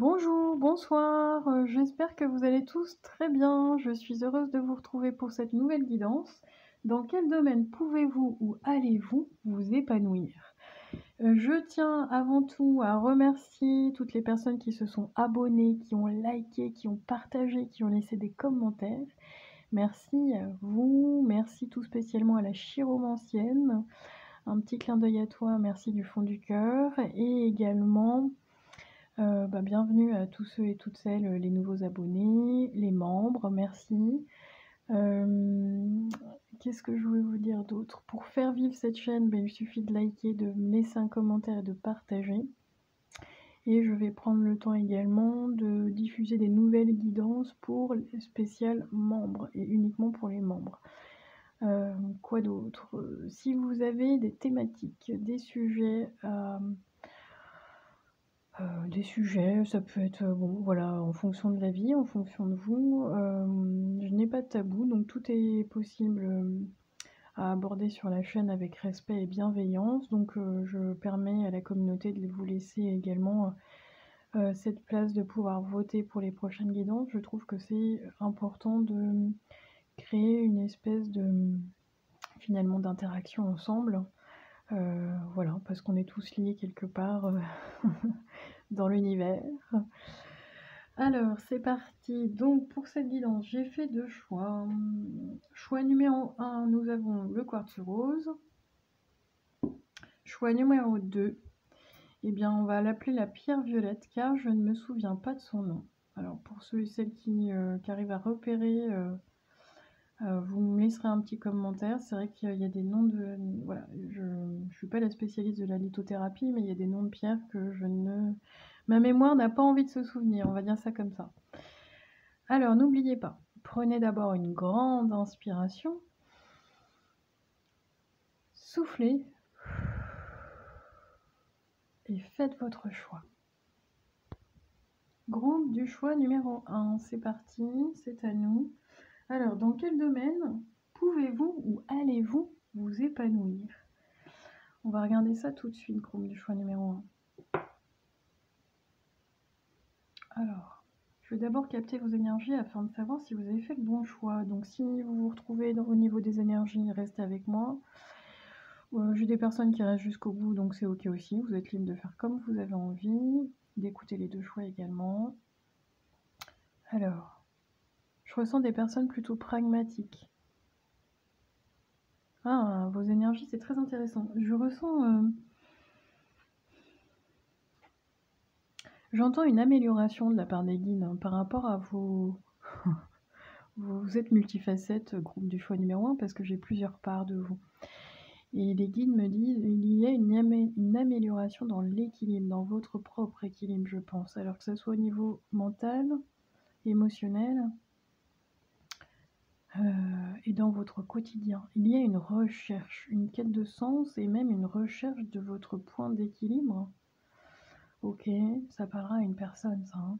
Bonjour, bonsoir, j'espère que vous allez tous très bien. Je suis heureuse de vous retrouver pour cette nouvelle guidance. Dans quel domaine pouvez-vous ou allez-vous vous épanouir? Je tiens avant tout à remercier toutes les personnes qui se sont abonnées, qui ont liké, qui ont partagé, qui ont laissé des commentaires. Merci à vous, merci tout spécialement à la chiromancienne. Un petit clin d'œil à toi, merci du fond du cœur et également bienvenue à tous ceux et toutes celles, les nouveaux abonnés, les membres, merci. Hem, Qu'est-ce que je voulais vous dire d'autre? Pour faire vivre cette chaîne, il suffit de liker, de me laisser un commentaire et de partager. Et je vais prendre le temps également de diffuser des nouvelles guidances pour les spéciales membres et uniquement pour les membres. Quoi d'autre? Si vous avez des thématiques, des sujets des sujets, ça peut être, bon voilà, en fonction de la vie, en fonction de vous. Je n'ai pas de tabou, donc tout est possible, à aborder sur la chaîne avec respect et bienveillance. Donc je permets à la communauté de vous laisser également, cette place de pouvoir voter pour les prochaines guidances. Je trouve que c'est important de créer une espèce de, finalement d'interaction ensemble. Voilà, parce qu'on est tous liés quelque part, dans l'univers. Alors, c'est parti. Donc, pour cette guidance, j'ai fait 2 choix. Choix numéro 1, nous avons le quartz rose. Choix numéro 2, eh bien, on va l'appeler la pierre violette, car je ne me souviens pas de son nom. Alors, pour ceux et celles qui arrivent à repérer, vous me laisserez un petit commentaire. C'est vrai qu'il y a des noms de... Voilà, je ne suis pas la spécialiste de la lithothérapie, mais il y a des noms de pierres que je ne... Ma mémoire n'a pas envie de se souvenir, on va dire ça comme ça. Alors, n'oubliez pas, prenez d'abord une grande inspiration, soufflez et faites votre choix. Groupe du choix numéro 1, c'est parti, c'est à nous. Alors, dans quel domaine pouvez-vous ou allez-vous vous épanouir? On va regarder ça tout de suite, groupe du choix numéro 1. Alors, je vais d'abord capter vos énergies afin de savoir si vous avez fait le bon choix. Donc, si vous vous retrouvez au niveau des énergies, restez avec moi. J'ai des personnes qui restent jusqu'au bout, donc c'est ok aussi. Vous êtes libre de faire comme vous avez envie, d'écouter les deux choix également. Alors, je ressens des personnes plutôt pragmatiques. Ah, vos énergies, c'est très intéressant. Je ressens... J'entends une amélioration de la part des guides par rapport à vos... Vous êtes multifacette, groupe du choix numéro 1, parce que j'ai plusieurs parts de vous. Et les guides me disent qu'il y a une amélioration dans l'équilibre, dans votre propre équilibre, je pense. Alors que ce soit au niveau mental, émotionnel et dans votre quotidien. Il y a une recherche, une quête de sens et même une recherche de votre point d'équilibre. Ok, ça parlera à une personne, ça.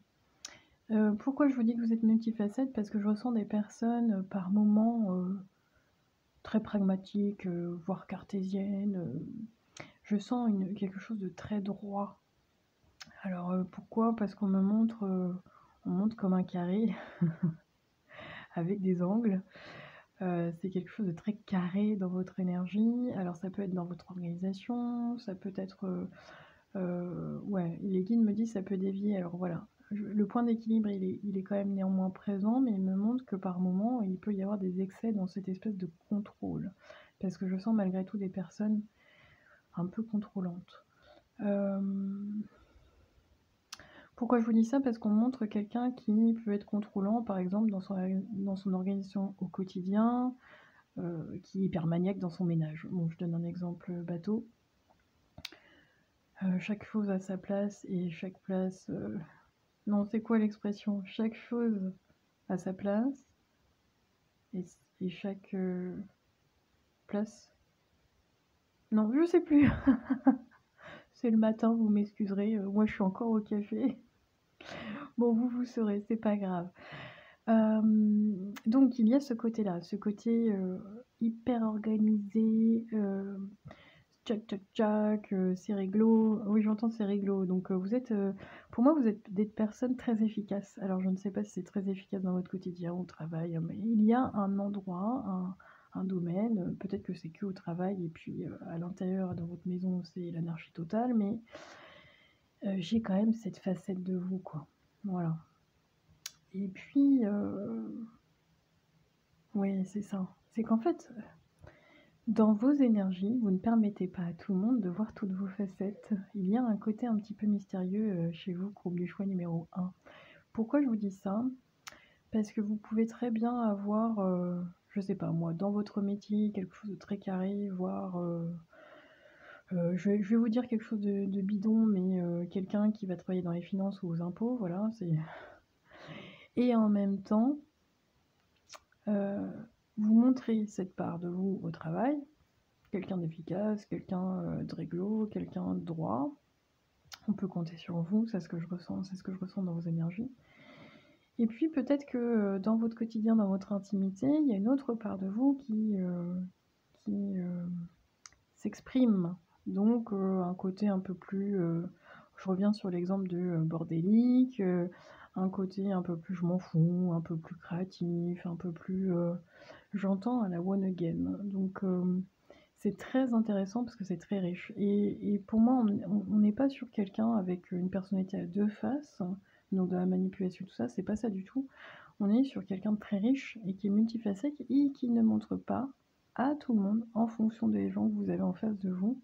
Pourquoi je vous dis que vous êtes multifacette? Parce que je ressens des personnes par moments très pragmatiques, voire cartésiennes. Je sens quelque chose de très droit. Alors pourquoi? Parce qu'on me montre, on monte comme un carré avec des angles. C'est quelque chose de très carré dans votre énergie. Alors ça peut être dans votre organisation, ça peut être... ouais, les guides me disent ça peut dévier. Alors voilà, le point d'équilibre il est quand même néanmoins présent, mais il me montre que par moments il peut y avoir des excès dans cette espèce de contrôle. Parce que je sens malgré tout des personnes un peu contrôlantes. Pourquoi je vous dis ça? Parce qu'on montre quelqu'un qui peut être contrôlant, par exemple, dans son organisation au quotidien, qui est hyper maniaque dans son ménage. Bon, je donne un exemple bateau. Chaque chose à sa place et chaque place... Non, c'est quoi l'expression? Chaque chose à sa place et chaque place... Non, je sais plus. C'est le matin, vous m'excuserez. Moi, je suis encore au café. Bon, vous saurez, c'est pas grave. Donc il y a ce côté-là, ce côté hyper organisé, tchac tchac tchac, c'est réglo. Oui, j'entends c'est réglo. Donc vous êtes, pour moi, vous êtes des personnes très efficaces. Alors je ne sais pas si c'est très efficace dans votre quotidien, au travail, mais il y a un endroit, un domaine, peut-être que c'est que au travail et puis, à l'intérieur dans votre maison, c'est l'anarchie totale, mais j'ai quand même cette facette de vous, quoi. Voilà. Et puis, oui, c'est ça. C'est qu'en fait, dans vos énergies, vous ne permettez pas à tout le monde de voir toutes vos facettes. Il y a un côté un petit peu mystérieux chez vous, groupe du choix numéro 1. Pourquoi je vous dis ça? Parce que vous pouvez très bien avoir, je sais pas moi, dans votre métier, quelque chose de très carré, voire, je vais vous dire quelque chose de bidon, mais quelqu'un qui va travailler dans les finances ou aux impôts, voilà, c'est... Et en même temps, vous montrez cette part de vous au travail, quelqu'un d'efficace, quelqu'un de réglo, quelqu'un de droit. On peut compter sur vous, c'est ce que je ressens, c'est ce que je ressens dans vos énergies. Et puis peut-être que dans votre quotidien, dans votre intimité, il y a une autre part de vous qui s'exprime. Donc un côté un peu plus, je reviens sur l'exemple de bordélique, un côté un peu plus je m'en fous, un peu plus créatif, un peu plus j'entends à la one again. Donc c'est très intéressant parce que c'est très riche. Et pour moi, on n'est pas sur quelqu'un avec une personnalité à deux faces, donc de la manipulation, tout ça, c'est pas ça du tout. On est sur quelqu'un de très riche et qui est multifacette et qui ne montre pas à tout le monde en fonction des gens que vous avez en face de vous.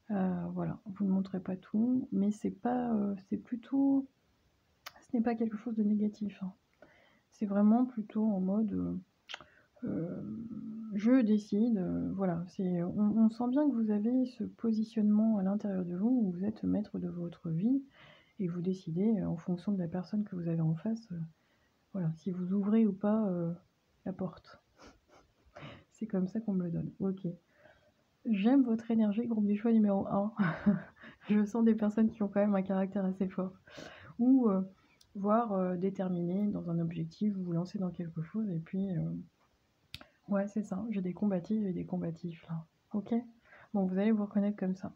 Voilà, vous ne montrez pas tout, mais c'est pas, c'est plutôt, ce n'est pas quelque chose de négatif, hein. C'est vraiment plutôt en mode, je décide, voilà. On sent bien que vous avez ce positionnement à l'intérieur de vous où vous êtes maître de votre vie et vous décidez en fonction de la personne que vous avez en face, voilà, si vous ouvrez ou pas la porte. C'est comme ça qu'on me le donne. Ok. J'aime votre énergie, groupe du choix numéro 1. Je sens des personnes qui ont quand même un caractère assez fort. Ou voire déterminé dans un objectif, vous vous lancez dans quelque chose et puis... ouais, c'est ça. J'ai des combatifs et des combatifs là. Ok? Bon, vous allez vous reconnaître comme ça.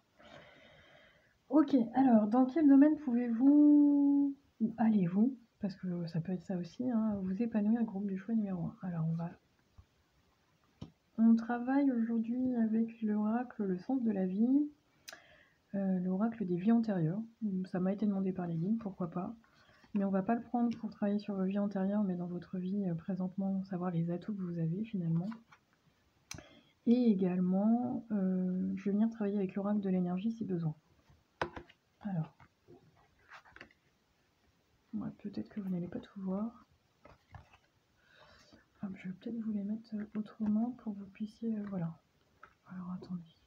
Ok, alors, dans quel domaine pouvez-vous... ou allez-vous, parce que ça peut être ça aussi, hein, vous épanouir, groupe du choix numéro 1. Alors, on travaille aujourd'hui avec l'oracle Le Sens de la Vie, l'oracle des vies antérieures. Ça m'a été demandé par les guides, pourquoi pas. Mais on va pas le prendre pour travailler sur vos vies antérieures, mais dans votre vie présentement, savoir les atouts que vous avez finalement. Et également, je vais venir travailler avec l'oracle de l'énergie si besoin. Alors, ouais, peut-être que vous n'allez pas tout voir. Enfin, je vais peut-être vous les mettre autrement pour que vous puissiez... voilà. Alors, attendez.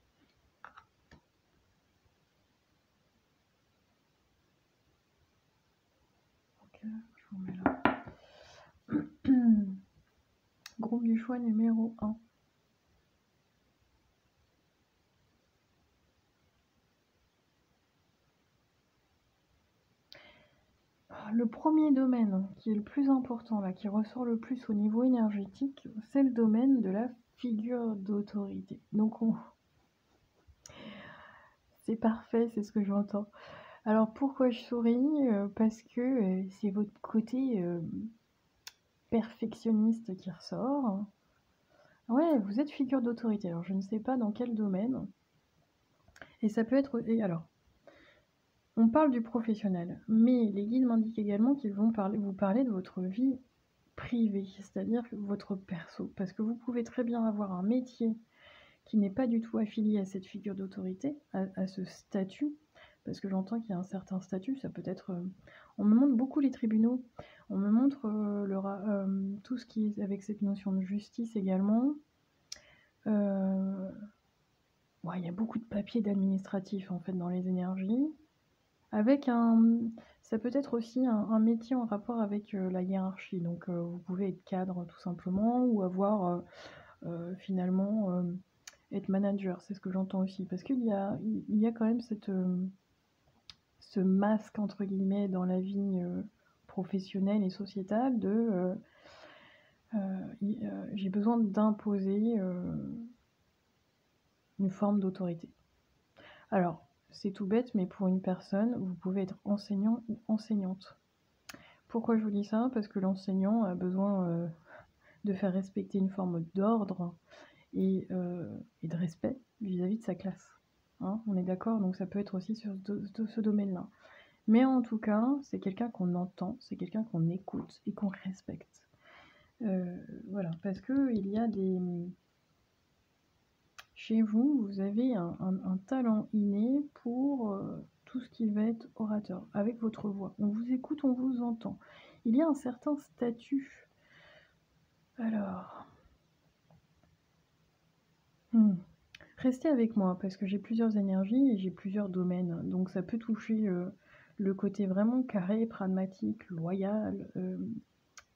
Ok, je vous mets là. Groupe du choix numéro 1. Le premier domaine qui est le plus important, là, qui ressort le plus au niveau énergétique, c'est le domaine de la figure d'autorité. Donc, c'est parfait, c'est ce que j'entends. Alors, pourquoi je souris? Parce que c'est votre côté perfectionniste qui ressort. Ouais, vous êtes figure d'autorité. Alors, je ne sais pas dans quel domaine. Et ça peut être... Et alors, on parle du professionnel, mais les guides m'indiquent également qu'ils vont vous parler de votre vie privée, c'est-à-dire votre perso. Parce que vous pouvez très bien avoir un métier qui n'est pas du tout affilié à cette figure d'autorité, à ce statut, parce que j'entends qu'il y a un certain statut, ça peut être... on me montre beaucoup les tribunaux, on me montre tout ce qui est avec cette notion de justice également. Ouais, il y a beaucoup de papiers d'administratif en fait dans les énergies. Avec ça peut être aussi un métier en rapport avec la hiérarchie. Donc vous pouvez être cadre tout simplement ou avoir finalement être manager. C'est ce que j'entends aussi. Parce qu'il y a quand même ce masque entre guillemets dans la vie professionnelle et sociétale de j'ai besoin d'imposer une forme d'autorité. Alors, c'est tout bête, mais pour une personne, vous pouvez être enseignant ou enseignante. Pourquoi je vous dis ça? Parce que l'enseignant a besoin de faire respecter une forme d'ordre et de respect vis-à-vis de sa classe. Hein, on est d'accord? Donc ça peut être aussi sur ce domaine-là. Mais en tout cas, c'est quelqu'un qu'on entend, c'est quelqu'un qu'on écoute et qu'on respecte. Voilà, parce que il y a des... Chez vous, vous avez un talent inné pour tout ce qui va être orateur, avec votre voix. On vous écoute, on vous entend. Il y a un certain statut. Alors, restez avec moi, parce que j'ai plusieurs énergies et j'ai plusieurs domaines. Donc ça peut toucher le côté vraiment carré, pragmatique, loyal,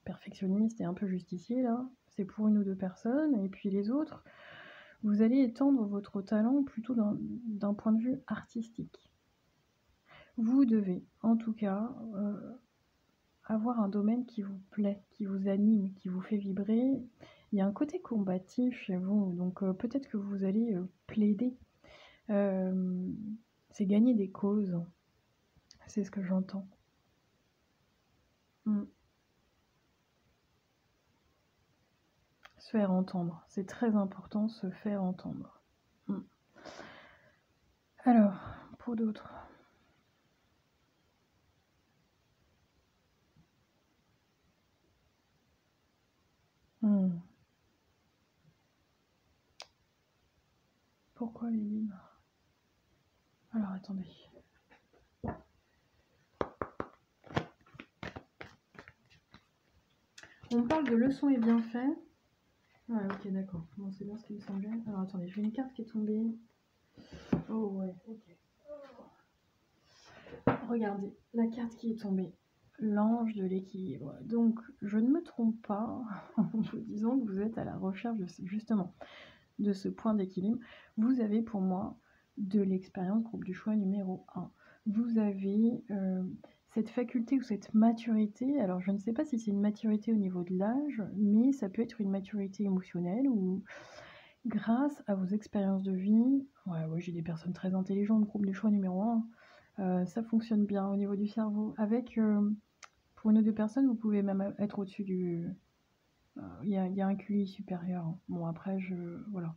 perfectionniste et un peu justicier, là. C'est pour une ou deux personnes. Et puis les autres, vous allez étendre votre talent plutôt d'un point de vue artistique. Vous devez, en tout cas, avoir un domaine qui vous plaît, qui vous anime, qui vous fait vibrer. Il y a un côté combatif chez vous, donc peut-être que vous allez plaider. C'est gagner des causes. C'est ce que j'entends. Se faire entendre. C'est très important, se faire entendre. Alors, pour d'autres. Pourquoi les livres? Alors, attendez. On parle de leçons et bienfaits. Ouais, ok, d'accord. Bon, c'est bien ce qui me semblait. Alors, attendez, j'ai une carte qui est tombée. Oh, ouais, ok. Regardez, la carte qui est tombée. L'ange de l'équilibre. Donc, je ne me trompe pas en vous disant que vous êtes à la recherche justement de ce point d'équilibre. Vous avez pour moi de l'expérience groupe du choix numéro 1. Vous avez cette faculté ou cette maturité. Alors, je ne sais pas si c'est une maturité au niveau de l'âge, mais ça peut être une maturité émotionnelle ou grâce à vos expériences de vie. Ouais, j'ai des personnes très intelligentes, groupe du choix numéro 1. Ça fonctionne bien au niveau du cerveau. Avec, pour une ou deux personnes, vous pouvez même être au-dessus du... Il y a un QI supérieur. Bon, après, voilà.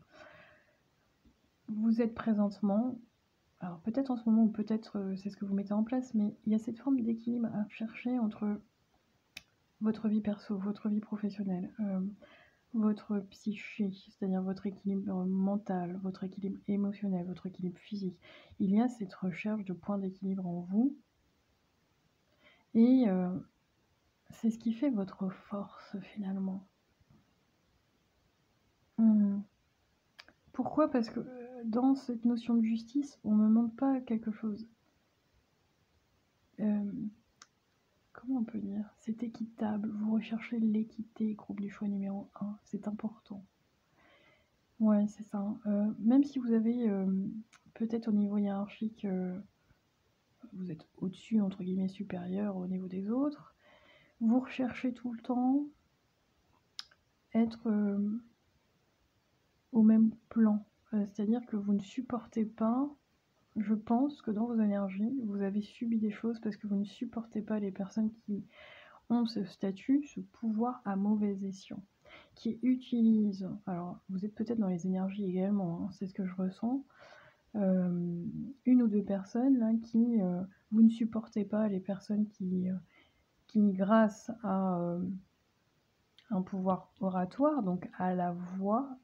Vous êtes présentement... Alors, peut-être en ce moment, ou peut-être c'est ce que vous mettez en place, mais il y a cette forme d'équilibre à chercher entre votre vie perso, votre vie professionnelle, votre psyché, c'est-à-dire votre équilibre mental, votre équilibre émotionnel, votre équilibre physique. Il y a cette recherche de points d'équilibre en vous. Et c'est ce qui fait votre force finalement. Pourquoi? Parce que dans cette notion de justice, on ne demande pas quelque chose. Comment on peut dire? C'est équitable. Vous recherchez l'équité, groupe du choix numéro 1. C'est important. Ouais, c'est ça. Même si vous avez peut-être au niveau hiérarchique, vous êtes au-dessus, entre guillemets, supérieur au niveau des autres, vous recherchez tout le temps être au même plan. C'est-à-dire que vous ne supportez pas, je pense que dans vos énergies, vous avez subi des choses parce que vous ne supportez pas les personnes qui ont ce statut, ce pouvoir à mauvais escient, qui utilisent, alors vous êtes peut-être dans les énergies également, hein, c'est ce que je ressens, une ou deux personnes là, qui, vous ne supportez pas les personnes qui grâce à un pouvoir oratoire, donc à la voix,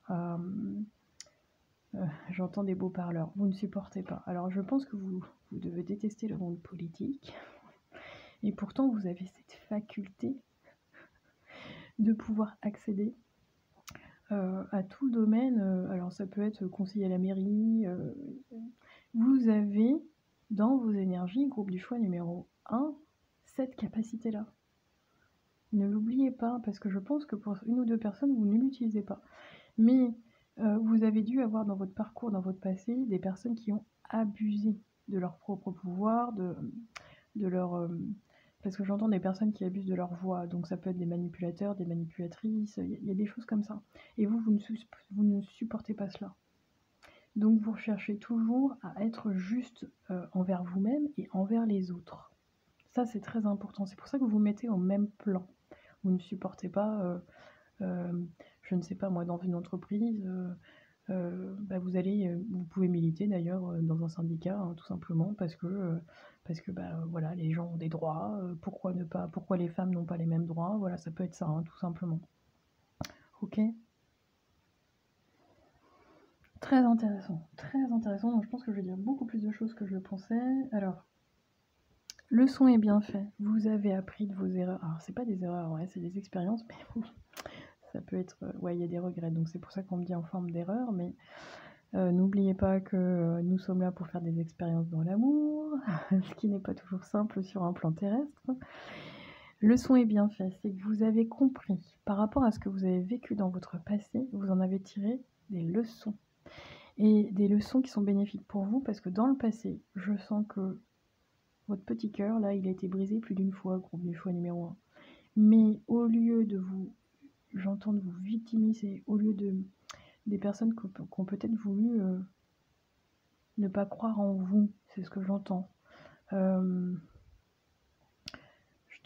j'entends des beaux parleurs, vous ne supportez pas. Alors je pense que vous devez détester le monde politique, et pourtant vous avez cette faculté de pouvoir accéder à tout le domaine. Alors ça peut être conseiller à la mairie. Vous avez dans vos énergies, groupe du choix numéro 1, cette capacité-là. Ne l'oubliez pas, parce que je pense que pour une ou deux personnes, vous ne l'utilisez pas. Mais vous avez dû avoir dans votre parcours, dans votre passé, des personnes qui ont abusé de leur propre pouvoir, de leur... parce que j'entends des personnes qui abusent de leur voix, donc ça peut être des manipulateurs, des manipulatrices, il y a des choses comme ça. Et vous ne supportez pas cela. Donc vous recherchez toujours à être juste envers vous-même et envers les autres. Ça, c'est très important. C'est pour ça que vous vous mettez au même plan. Vous ne supportez pas, je ne sais pas moi, dans une entreprise, bah, vous pouvez militer d'ailleurs dans un syndicat, hein, tout simplement parce que bah, voilà, les gens ont des droits, pourquoi les femmes n'ont pas les mêmes droits, voilà, ça peut être ça, hein, tout simplement. Ok? Très intéressant, très intéressant. Donc, je pense que je vais dire beaucoup plus de choses que je le pensais. Alors, leçon est bien fait. Vous avez appris de vos erreurs. Alors, c'est pas des erreurs, ouais, c'est des expériences, mais ça peut être, ouais, il y a des regrets. Donc, c'est pour ça qu'on me dit en forme d'erreur. Mais n'oubliez pas que nous sommes là pour faire des expériences dans l'amour, ce qui n'est pas toujours simple sur un plan terrestre. Leçon est bien fait, c'est que vous avez compris par rapport à ce que vous avez vécu dans votre passé, vous en avez tiré des leçons. Et des leçons qui sont bénéfiques pour vous parce que dans le passé, je sens que votre petit cœur, là, il a été brisé plus d'une fois, groupe du choix numéro 1. Mais au lieu de vous, j'entends de vous victimiser, au lieu de des personnes qui ont peut-être voulu ne pas croire en vous, c'est ce que j'entends. Je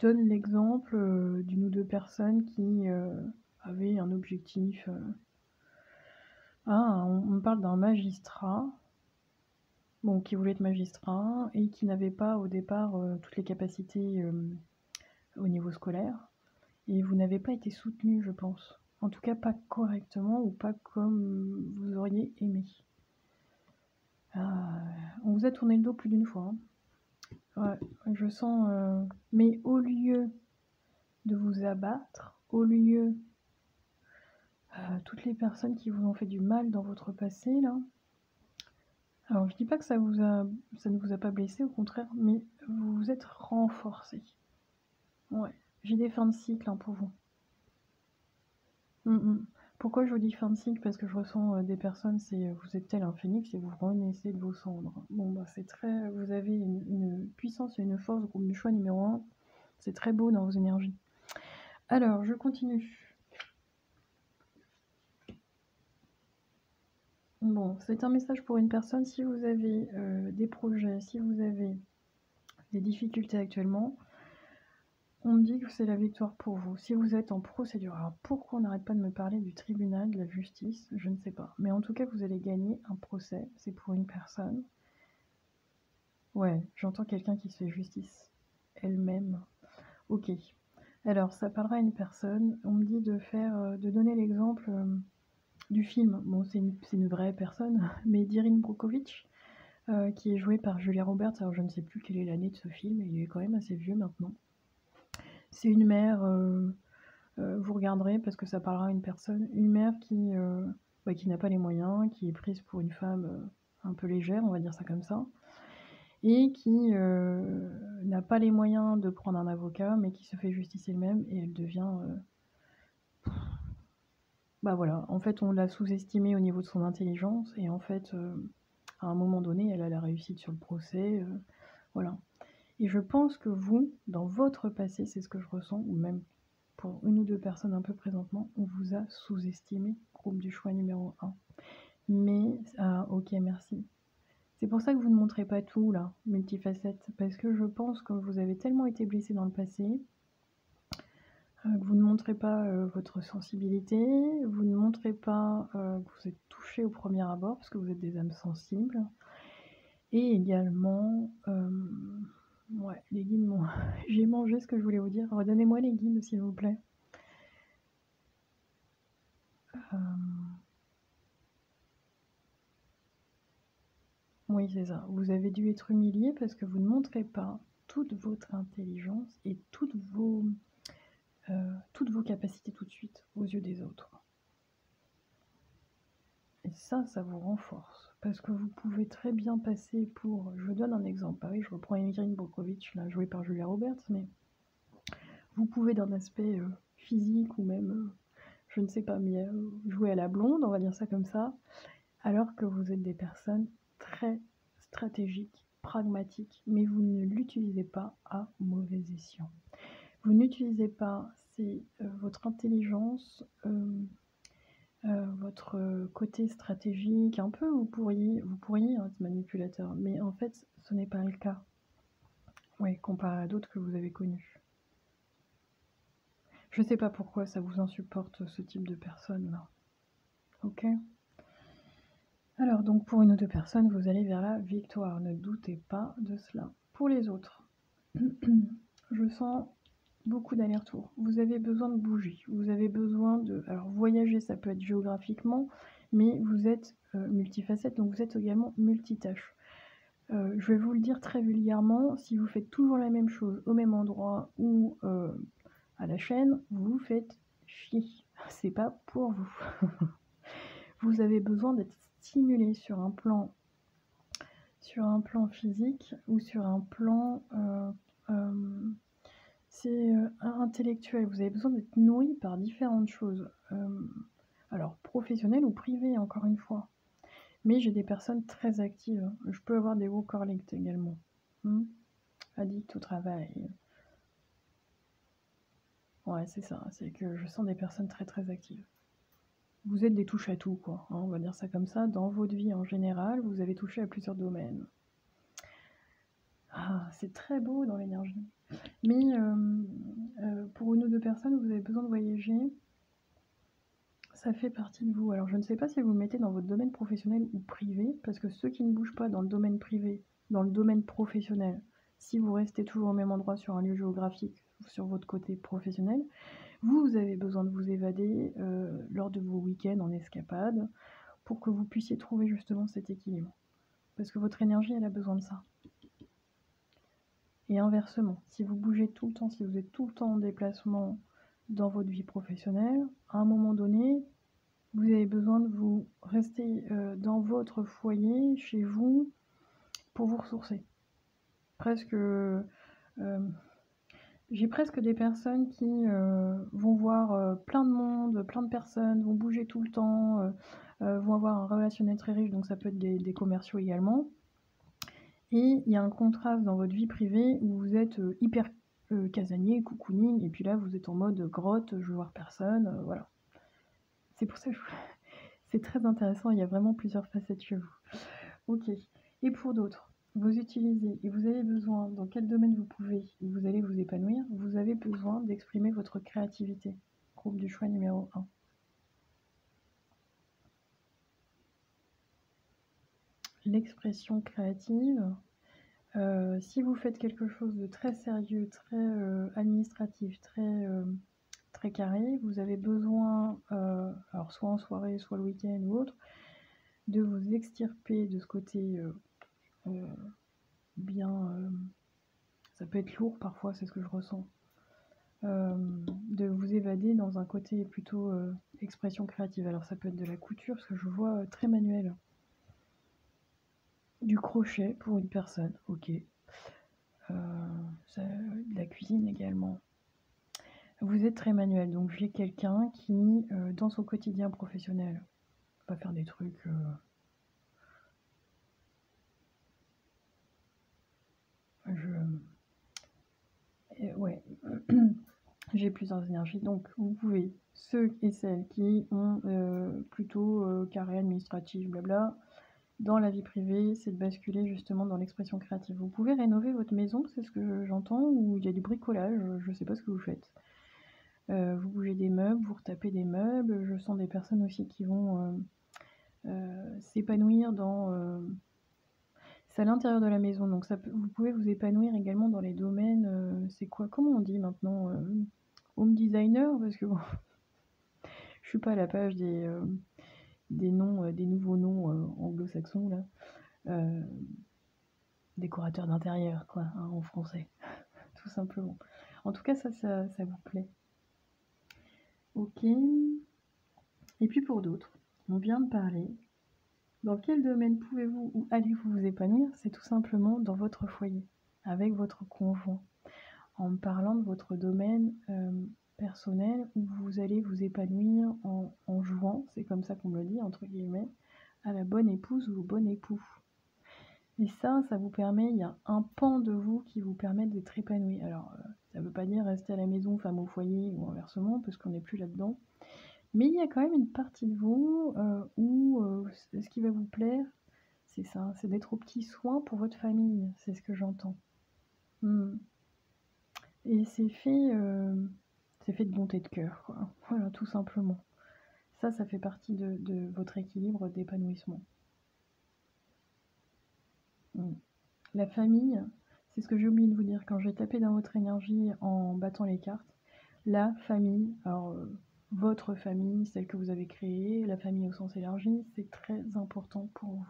donne l'exemple d'une ou deux personnes qui avaient un objectif. On me parle d'un magistrat, bon, qui voulait être magistrat et qui n'avait pas au départ toutes les capacités au niveau scolaire. Et vous n'avez pas été soutenu, je pense. En tout cas, pas correctement ou pas comme vous auriez aimé. On vous a tourné le dos plus d'une fois. Hein. Ouais, je sens. Mais au lieu de vous abattre, au lieu toutes les personnes qui vous ont fait du mal dans votre passé, là. Alors, je dis pas que ça ne vous a pas blessé, au contraire, mais vous vous êtes renforcé. Ouais, j'ai des fins de cycle hein, pour vous. Pourquoi je vous dis fin de cycle? Parce que je ressens des personnes, vous êtes tel un phénix et vous renaissez de vos cendres. Bon, bah, c'est très. Vous avez une puissance et une force, groupe du choix numéro 1. C'est très beau dans vos énergies. Alors, je continue. Bon, c'est un message pour une personne. Si vous avez des projets, si vous avez des difficultés actuellement, on me dit que c'est la victoire pour vous. Si vous êtes en procédure, alors pourquoi on n'arrête pas de me parler du tribunal, de la justice? Je ne sais pas. Mais en tout cas, vous allez gagner un procès. C'est pour une personne. Ouais, j'entends quelqu'un qui se fait justice elle-même. Ok. Alors, ça parlera à une personne. On me dit de donner l'exemple du film. Bon, c'est une vraie personne, mais d'Irine Brokovich, qui est jouée par Julia Roberts. Alors, je ne sais plus quelle est l'année de ce film. Il est quand même assez vieux maintenant. C'est une mère, vous regarderez parce que ça parlera à une personne, une mère qui n'a pas les moyens, qui est prise pour une femme un peu légère, on va dire ça comme ça, et qui n'a pas les moyens de prendre un avocat, mais qui se fait justice elle-même et elle devient... bah voilà, en fait on l'a sous-estimée au niveau de son intelligence et en fait à un moment donné elle a la réussite sur le procès, voilà. Et je pense que vous, dans votre passé, c'est ce que je ressens, ou même pour une ou deux personnes un peu présentement, on vous a sous-estimé, groupe du choix numéro 1. Mais, ok, merci. C'est pour ça que vous ne montrez pas tout, là, multifacette, parce que je pense que vous avez tellement été blessé dans le passé, que vous ne montrez pas votre sensibilité, vous ne montrez pas que vous êtes touché au premier abord, parce que vous êtes des âmes sensibles, et également... ouais, les guides m'ont... J'ai mangé ce que je voulais vous dire. Redonnez-moi les guides, s'il vous plaît. Oui, c'est ça. Vous avez dû être humilié parce que vous ne montrez pas toute votre intelligence et toutes vos capacités tout de suite aux yeux des autres. Et ça vous renforce. Parce que vous pouvez très bien passer pour... Je vous donne un exemple. Ah oui, je reprends Irine Brokovich, là, jouée par Julia Roberts, mais vous pouvez d'un aspect physique ou même, je ne sais pas, mais jouer à la blonde, on va dire ça comme ça, alors que vous êtes des personnes très stratégiques, pragmatiques, mais vous ne l'utilisez pas à mauvais escient. Vous n'utilisez pas votre intelligence votre côté stratégique, un peu vous pourriez être manipulateur, mais en fait ce n'est pas le cas. Oui, comparé à d'autres que vous avez connus. Je sais pas pourquoi ça vous insupporte ce type de personne là. Ok? Alors donc pour une ou deux personnes, vous allez vers la victoire, ne doutez pas de cela. Pour les autres, je sens beaucoup d'allers-retours. Vous avez besoin de bouger, vous avez besoin de... Alors voyager, ça peut être géographiquement, mais vous êtes multifacette, donc vous êtes également multitâche. Je vais vous le dire très vulgairement, si vous faites toujours la même chose au même endroit ou à la chaîne, vous vous faites chier. C'est pas pour vous. Vous avez besoin d'être stimulé sur un plan physique ou sur un plan intellectuel. Vous avez besoin d'être nourri par différentes choses. Alors professionnelles ou privées, encore une fois. Mais j'ai des personnes très actives. Je peux avoir des workaholics également. Addict au travail. Ouais, c'est ça. C'est que je sens des personnes très très actives. Vous êtes des touche-à-tout, quoi. On va dire ça comme ça. Dans votre vie en général, vous avez touché à plusieurs domaines. Ah, c'est très beau dans l'énergie. Mais pour une ou deux personnes, vous avez besoin de voyager. Ça fait partie de vous. Alors, je ne sais pas si vous le mettez dans votre domaine professionnel ou privé, parce que ceux qui ne bougent pas dans le domaine privé, dans le domaine professionnel, si vous restez toujours au même endroit sur un lieu géographique, sur votre côté professionnel, vous avez besoin de vous évader lors de vos week-ends en escapade pour que vous puissiez trouver justement cet équilibre. Parce que votre énergie, elle a besoin de ça. Et inversement, si vous bougez tout le temps, si vous êtes tout le temps en déplacement dans votre vie professionnelle, à un moment donné, vous avez besoin de vous rester dans votre foyer, chez vous, pour vous ressourcer. J'ai presque des personnes qui vont voir plein de monde, plein de personnes, vont bouger tout le temps, vont avoir un relationnel très riche, donc ça peut être des commerciaux également. Et il y a un contraste dans votre vie privée où vous êtes hyper casanier, cocooning, et puis là vous êtes en mode grotte, je veux voir personne, voilà. C'est pour ça que c'est très intéressant, il y a vraiment plusieurs facettes chez vous. Ok. Et pour d'autres, vous utilisez et vous avez besoin, dans quel domaine vous pouvez et vous allez vous épanouir, vous avez besoin d'exprimer votre créativité. Groupe du choix numéro 1. L'expression créative. Si vous faites quelque chose de très sérieux, très administratif, très carré, vous avez besoin, alors soit en soirée, soit le week-end ou autre, de vous extirper de ce côté bien... ça peut être lourd parfois, c'est ce que je ressens. De vous évader dans un côté plutôt expression créative. Alors ça peut être de la couture, parce que je vois très manuel. Du crochet pour une personne, ok. De la cuisine également. Vous êtes très manuel, donc j'ai quelqu'un qui, dans son quotidien professionnel, va faire des trucs... ouais, j'ai plusieurs énergies, donc vous pouvez, ceux et celles qui ont plutôt carré administratif, blabla, dans la vie privée, c'est de basculer justement dans l'expression créative. Vous pouvez rénover votre maison, c'est ce que j'entends, ou il y a du bricolage, je ne sais pas ce que vous faites. Vous bougez des meubles, vous retapez des meubles. Je sens des personnes aussi qui vont s'épanouir dans... c'est à l'intérieur de la maison, donc vous pouvez vous épanouir également dans les domaines... c'est quoi? Comment on dit maintenant home designer? Parce que bon, je suis pas à la page des noms, des nouveaux noms anglo-saxons là. Décorateur d'intérieur, quoi, hein, en français, tout simplement. En tout cas, ça vous plaît. Ok. Et puis pour d'autres, on vient de parler. Dans quel domaine pouvez-vous ou allez-vous vous épanouir? C'est tout simplement dans votre foyer, avec votre conjoint. En me parlant de votre domaine personnel où vous allez vous épanouir en jouant, c'est comme ça qu'on me le dit, entre guillemets, à la bonne épouse ou au bon époux. Et ça vous permet, il y a un pan de vous qui vous permet d'être épanoui. Alors, ça ne veut pas dire rester à la maison, femme au foyer ou inversement, parce qu'on n'est plus là-dedans. Mais il y a quand même une partie de vous où ce qui va vous plaire, c'est ça, c'est d'être au petit soin pour votre famille, c'est ce que j'entends. Et c'est fait de bonté de cœur, quoi. Voilà, tout simplement. Ça fait partie de votre équilibre d'épanouissement. La famille, c'est ce que j'ai oublié de vous dire quand j'ai tapé dans votre énergie en battant les cartes. La famille, alors votre famille, celle que vous avez créée, la famille au sens élargi, c'est très important pour vous.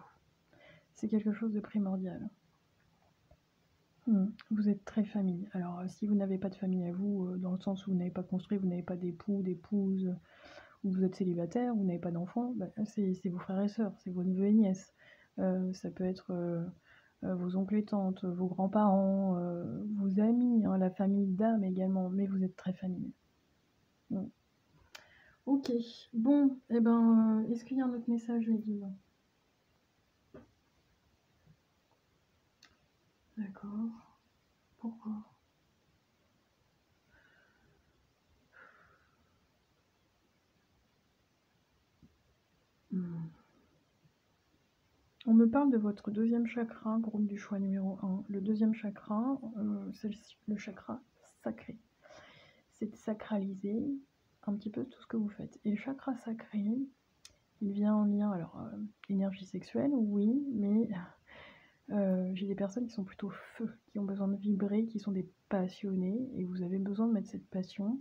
C'est quelque chose de primordial. Vous êtes très famille. Alors si vous n'avez pas de famille à vous, dans le sens où vous n'avez pas construit, vous n'avez pas d'époux, d'épouse, ou vous êtes célibataire, vous n'avez pas d'enfants, bah, c'est vos frères et sœurs, c'est vos neveux et nièces. Ça peut être vos oncles et tantes, vos grands-parents, vos amis, hein, la famille d'âme également, mais vous êtes très famille. Ok, bon, et est-ce qu'il y a un autre message, Lady? D'accord. Pourquoi? On me parle de votre deuxième chakra, groupe du choix numéro 1. Le deuxième chakra, c'est le chakra sacré. C'est de sacraliser un petit peu tout ce que vous faites. Et le chakra sacré, il vient en lien, alors, énergie sexuelle, oui, mais j'ai des personnes qui sont plutôt feu, qui ont besoin de vibrer, qui sont des passionnés, et vous avez besoin de mettre cette passion,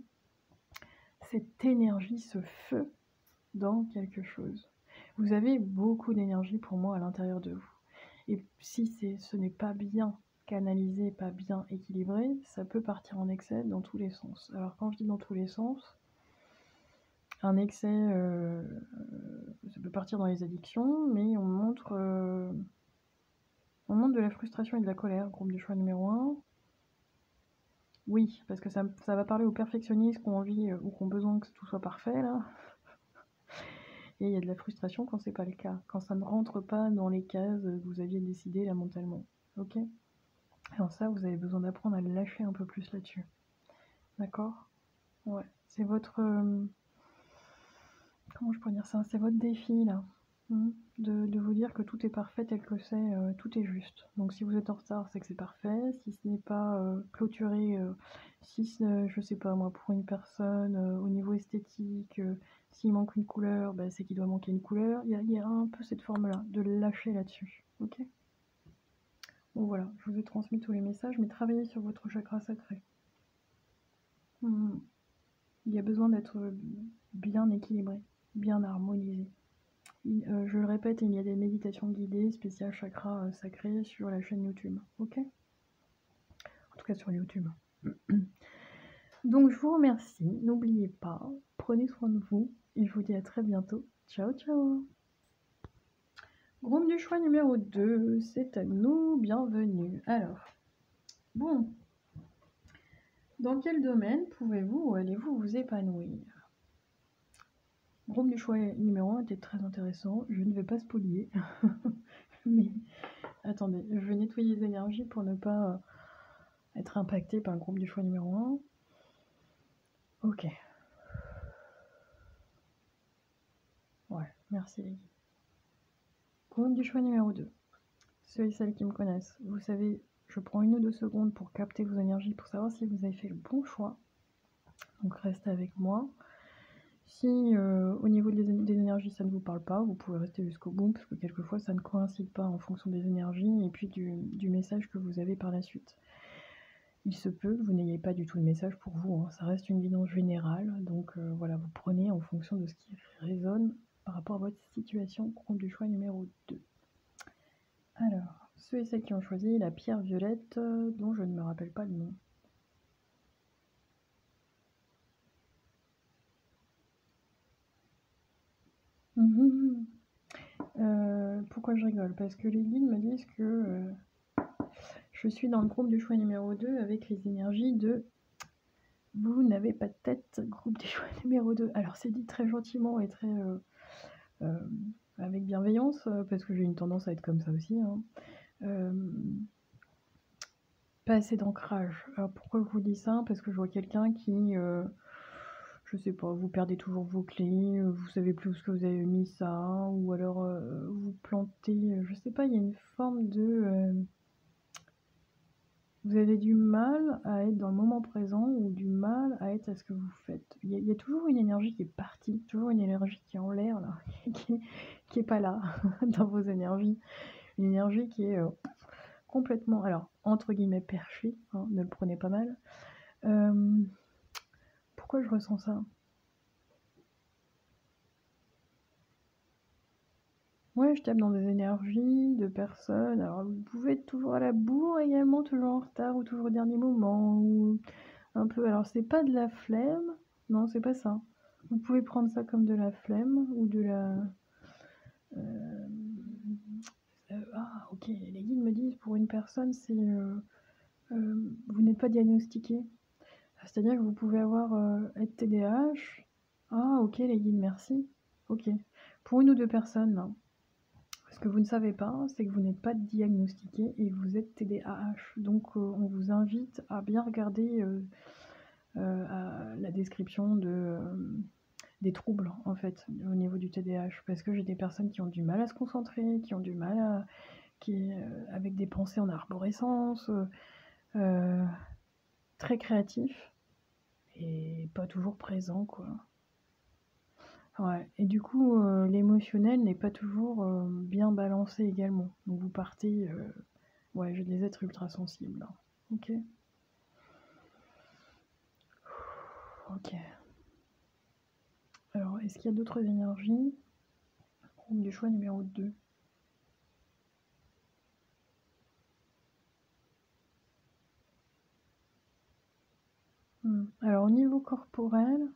cette énergie, ce feu, dans quelque chose. Vous avez beaucoup d'énergie pour moi à l'intérieur de vous. Et si ce n'est pas bien canalisé, pas bien équilibré, ça peut partir en excès dans tous les sens. Alors quand je dis dans tous les sens, un excès, ça peut partir dans les addictions, mais on montre de la frustration et de la colère, groupe du choix numéro 1. Oui, parce que ça va parler aux perfectionnistes qui ont envie ou qui ont besoin que tout soit parfait, là. Et il y a de la frustration quand c'est pas le cas, quand ça ne rentre pas dans les cases que vous aviez décidé là mentalement. Ok? Alors ça, vous avez besoin d'apprendre à lâcher un peu plus là-dessus. D'accord? Ouais. C'est votre... comment je pourrais dire ça? C'est votre défi là. De vous dire que tout est parfait tel que c'est, tout est juste. Donc si vous êtes en retard, c'est que c'est parfait. Si ce n'est pas clôturé, si je sais pas moi, pour une personne, au niveau esthétique, s'il manque une couleur, bah, c'est qu'il doit manquer une couleur. Il y a un peu cette forme-là, de lâcher là-dessus. Ok? Bon voilà, je vous ai transmis tous les messages, mais travaillez sur votre chakra sacré. Il y a besoin d'être bien équilibré, bien harmonisé. Je le répète, il y a des méditations guidées spéciales chakra sacré sur la chaîne YouTube. Ok? En tout cas sur YouTube. Donc je vous remercie. N'oubliez pas, prenez soin de vous et je vous dis à très bientôt. Ciao, ciao! Groupe du choix numéro 2, c'est à nous, bienvenue. Alors, bon, dans quel domaine pouvez-vous ou allez-vous vous épanouir? Groupe du choix numéro 1 était très intéressant, je ne vais pas spolier, mais attendez, je vais nettoyer les énergies pour ne pas être impacté par le groupe du choix numéro 1. Ok. Ouais, merci les gars. Groupe du choix numéro 2. Ceux et celles qui me connaissent, vous savez, je prends 1 ou 2 secondes pour capter vos énergies, pour savoir si vous avez fait le bon choix. Donc restez avec moi. Si au niveau des énergies ça ne vous parle pas, vous pouvez rester jusqu'au bout, parce que quelquefois ça ne coïncide pas en fonction des énergies et puis du message que vous avez par la suite. Il se peut que vous n'ayez pas du tout de message pour vous, hein. Ça reste une guidance générale, donc voilà, vous prenez en fonction de ce qui résonne par rapport à votre situation, groupe du choix numéro 2. Alors, ceux et celles qui ont choisi la pierre violette, dont je ne me rappelle pas le nom. Pourquoi je rigole? Parce que les guides me disent que je suis dans le groupe du choix numéro 2 avec les énergies de vous n'avez pas de tête, groupe du choix numéro 2. Alors c'est dit très gentiment et très avec bienveillance, parce que j'ai une tendance à être comme ça aussi, hein. Pas assez d'ancrage. Alors pourquoi je vous dis ça? Parce que je vois quelqu'un qui, je je sais pas, vous perdez toujours vos clés, vous savez plus où est-ce que vous avez mis ça, ou alors vous plantez, je sais pas, il y a une forme de... vous avez du mal à être dans le moment présent ou du mal à être à ce que vous faites. Il y a toujours une énergie qui est partie, toujours une énergie qui est en l'air, là, qui est pas là, dans vos énergies. Une énergie qui est complètement, alors, entre guillemets, perchée, hein, ne le prenez pas mal. Pourquoi je ressens ça? Ouais, je tape dans des énergies de personnes. Alors, vous pouvez être toujours à la bourre également, toujours en retard ou toujours au dernier moment, ou un peu. Alors, c'est pas de la flemme, non, c'est pas ça. Vous pouvez prendre ça comme de la flemme ou de la. Ah, ok, les guides me disent pour une personne, c'est. Vous n'êtes pas diagnostiqué. C'est-à-dire que vous pouvez avoir être TDAH. Ah, ok, les guides, merci. Ok. Pour une ou deux personnes, non. Ce que vous ne savez pas, c'est que vous n'êtes pas diagnostiqué et vous êtes TDAH. Donc, on vous invite à bien regarder la description des troubles, en fait, au niveau du TDAH. Parce que j'ai des personnes qui ont du mal à se concentrer, qui ont du mal à... avec des pensées en arborescence, très créatifs et pas toujours présents, quoi. Ouais, et du coup, l'émotionnel n'est pas toujours bien balancé également. Donc vous partez, ouais, j'ai des êtres ultra sensibles, là. Ok. Ok. Alors, est-ce qu'il y a d'autres énergies? Groupe du choix numéro 2. Alors, au niveau corporel,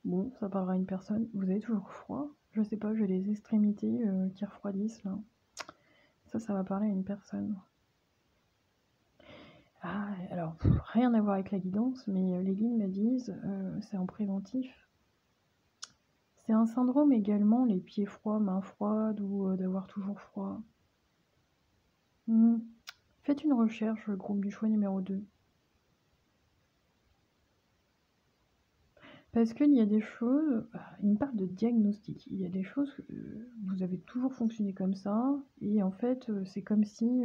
bon, ça parlera à une personne. Vous avez toujours froid? Je sais pas, j'ai les extrémités qui refroidissent, là. Ça va parler à une personne. Ah, alors, rien à voir avec la guidance, mais les guides me disent, c'est en préventif. C'est un syndrome également, les pieds froids, mains froides ou d'avoir toujours froid. Faites une recherche, groupe du choix numéro 2. Parce qu'il y a des choses, il me parle de diagnostic. Il y a des choses, vous avez toujours fonctionné comme ça, et en fait, c'est comme si,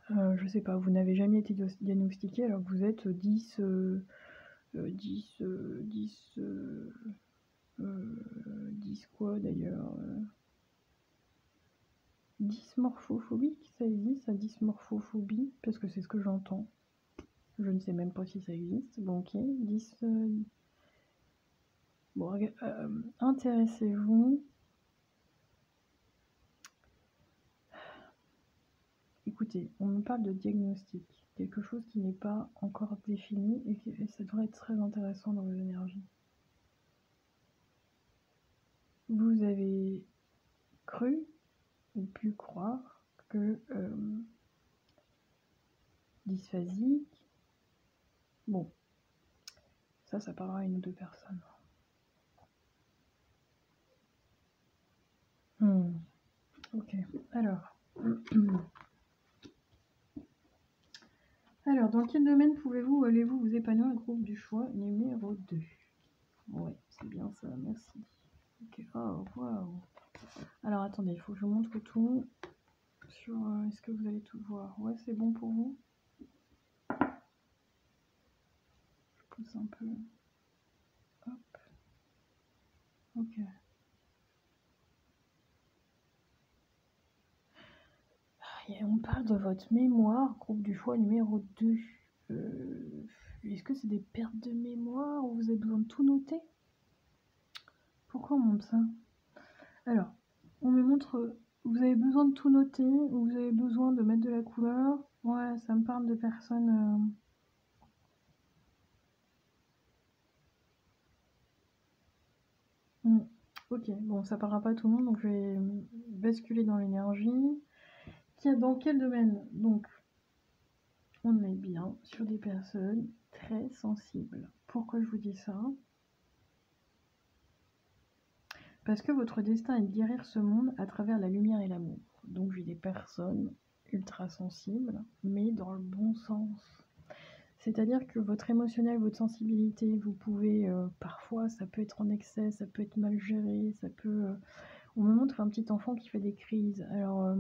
je sais pas, vous n'avez jamais été diagnostiqué alors que vous êtes 10 quoi d'ailleurs, dysmorphophobique, ça existe, ça, dysmorphophobie, parce que c'est ce que j'entends. Je ne sais même pas si ça existe. Bon, ok, bon, intéressez-vous. Écoutez, on me parle de diagnostic, quelque chose qui n'est pas encore défini et ça devrait être très intéressant dans vos énergies. Vous avez cru ou pu croire que dysphasique, bon, ça parlera à une ou deux personnes. Ok, alors... Alors, dans quel domaine pouvez-vous ou allez-vous vous épanouir? Groupe du choix numéro 2. Ouais, c'est bien ça, merci. Ok, oh, waouh. Alors, attendez, il faut que je vous montre tout. Sur, est-ce que vous allez tout voir? Ouais, c'est bon pour vous? Je pousse un peu. Hop. Ok. On parle de votre mémoire, groupe du choix numéro 2. Est-ce que c'est des pertes de mémoire ou vous avez besoin de tout noter? Pourquoi on montre ça? Alors, on me montre, vous avez besoin de tout noter ou vous avez besoin de mettre de la couleur? Ouais, ça me parle de personnes... Ok, bon, ça parlera pas à tout le monde, donc je vais basculer dans l'énergie. Dans quel domaine? Donc, on est bien sur des personnes très sensibles. Pourquoi je vous dis ça? Parce que votre destin est de guérir ce monde à travers la lumière et l'amour. Donc j'ai des personnes ultra sensibles, mais dans le bon sens. C'est-à-dire que votre émotionnel, votre sensibilité, vous pouvez, parfois ça peut être en excès, ça peut être mal géré, ça peut, on me montre un petit enfant qui fait des crises. Alors,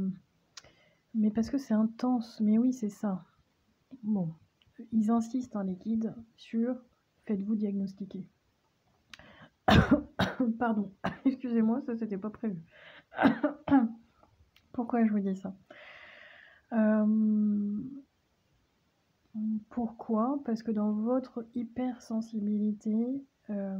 mais parce que c'est intense, mais oui, c'est ça. Bon, ils insistent, hein, les guides, sur faites-vous diagnostiquer. Pardon, excusez-moi, ça c'était pas prévu. Pourquoi je vous dis ça? Pourquoi? Parce que dans votre hypersensibilité, je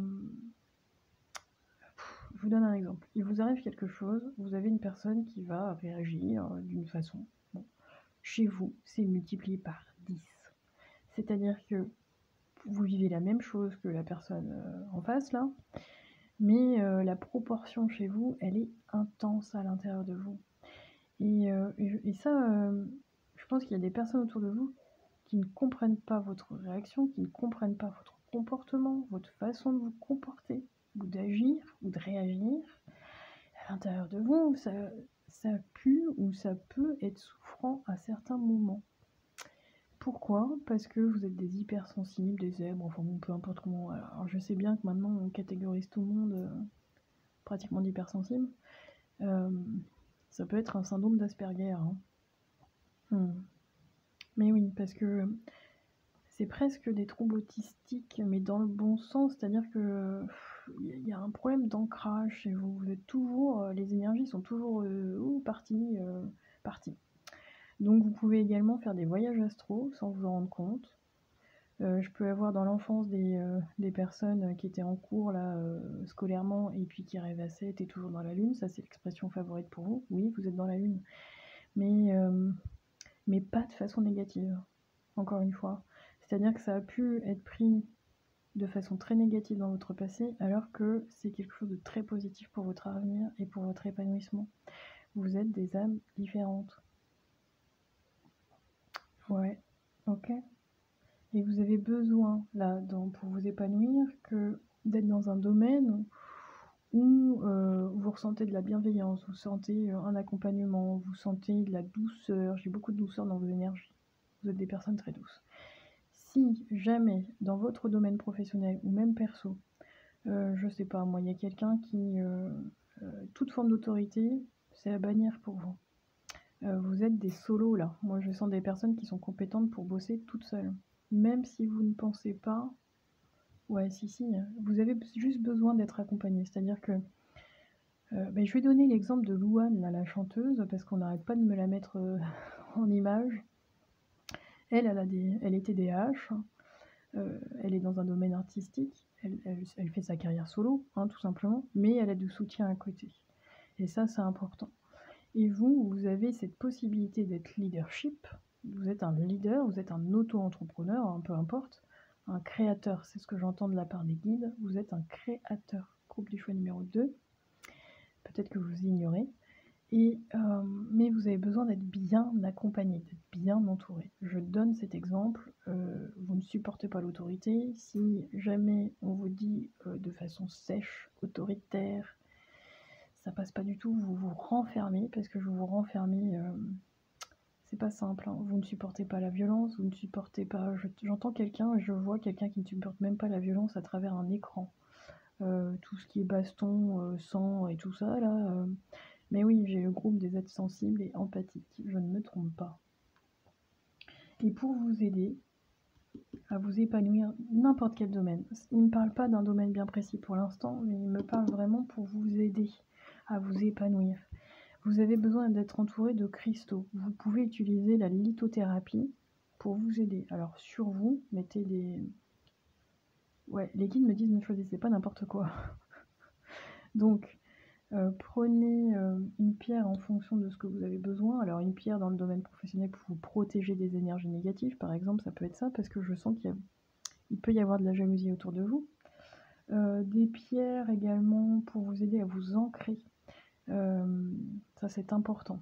vous donne un exemple. Il vous arrive quelque chose, vous avez une personne qui va réagir d'une façon. Bon, chez vous, c'est multiplié par 10. C'est-à-dire que vous vivez la même chose que la personne en face, là, mais la proportion chez vous, elle est intense à l'intérieur de vous. Et ça, je pense qu'il y a des personnes autour de vous qui ne comprennent pas votre réaction, qui ne comprennent pas votre comportement, votre façon de vous comporter, ou d'agir, ou de réagir. À l'intérieur de vous, ça pue ou ça peut être souffrant à certains moments. Pourquoi? Parce que vous êtes des hypersensibles, des zèbres, enfin bon, peu importe comment. Alors je sais bien que maintenant on catégorise tout le monde pratiquement d'hypersensibles. Ça peut être un syndrome d'Asperger. Hein. Mais oui, parce que c'est presque des troubles autistiques, mais dans le bon sens, c'est-à-dire que il y a un problème d'ancrage chez vous. Vous êtes toujours, les énergies sont toujours parties. Donc vous pouvez également faire des voyages astraux sans vous en rendre compte. Je peux avoir dans l'enfance des personnes qui étaient en cours là, scolairement et puis qui rêvassaient, étaient toujours dans la lune. Ça, c'est l'expression favorite pour vous. Oui, vous êtes dans la lune. Mais pas de façon négative, encore une fois. C'est-à-dire que ça a pu être pris de façon très négative dans votre passé, alors que c'est quelque chose de très positif pour votre avenir et pour votre épanouissement. Vous êtes des âmes différentes. Ouais, ok. Et vous avez besoin, là, pour vous épanouir, d'être dans un domaine où vous ressentez de la bienveillance, vous sentez un accompagnement, vous sentez de la douceur. J'ai beaucoup de douceur dans vos énergies. Vous êtes des personnes très douces. Si jamais, dans votre domaine professionnel ou même perso, je sais pas, moi, il y a quelqu'un qui... toute forme d'autorité, c'est à bannir pour vous. Vous êtes des solos, là. Moi, je sens des personnes qui sont compétentes pour bosser toutes seules. Même si vous ne pensez pas... Ouais, si, vous avez juste besoin d'être accompagné. C'est-à-dire que... je vais donner l'exemple de Louane, là, la chanteuse, parce qu'on n'arrête pas de me la mettre en image. Elle est TDAH. Elle est dans un domaine artistique, elle fait sa carrière solo, hein, tout simplement, mais elle a du soutien à côté. Et ça, c'est important. Et vous avez cette possibilité d'être leadership. Vous êtes un leader, vous êtes un auto-entrepreneur, hein, peu importe, un créateur, c'est ce que j'entends de la part des guides. Vous êtes un créateur. Groupe du choix numéro 2. Peut-être que vous ignorez. Mais vous avez besoin d'être bien accompagné, d'être bien entouré. Je donne cet exemple. Vous ne supportez pas l'autorité. Si jamais on vous dit de façon sèche, autoritaire, ça passe pas du tout, vous vous renfermez, parce que je vous renfermez, c'est pas simple. Hein. Vous ne supportez pas la violence, vous ne supportez pas... J'entends quelqu'un, je vois quelqu'un qui ne supporte même pas la violence à travers un écran. Tout ce qui est baston, sang et tout ça, là... Mais oui, j'ai le groupe des êtres sensibles et empathiques, je ne me trompe pas. Et pour vous aider à vous épanouir n'importe quel domaine, il ne me parle pas d'un domaine bien précis pour l'instant, mais il me parle vraiment pour vous aider à vous épanouir. Vous avez besoin d'être entouré de cristaux. Vous pouvez utiliser la lithothérapie pour vous aider. Alors sur vous, mettez des... Ouais, les guides me disent ne choisissez pas n'importe quoi. Donc, prenez une pierre en fonction de ce que vous avez besoin. Alors une pierre dans le domaine professionnel pour vous protéger des énergies négatives, par exemple, ça peut être ça, parce que je sens qu'il peut y avoir de la jalousie autour de vous. Des pierres également pour vous aider à vous ancrer. Ça c'est important.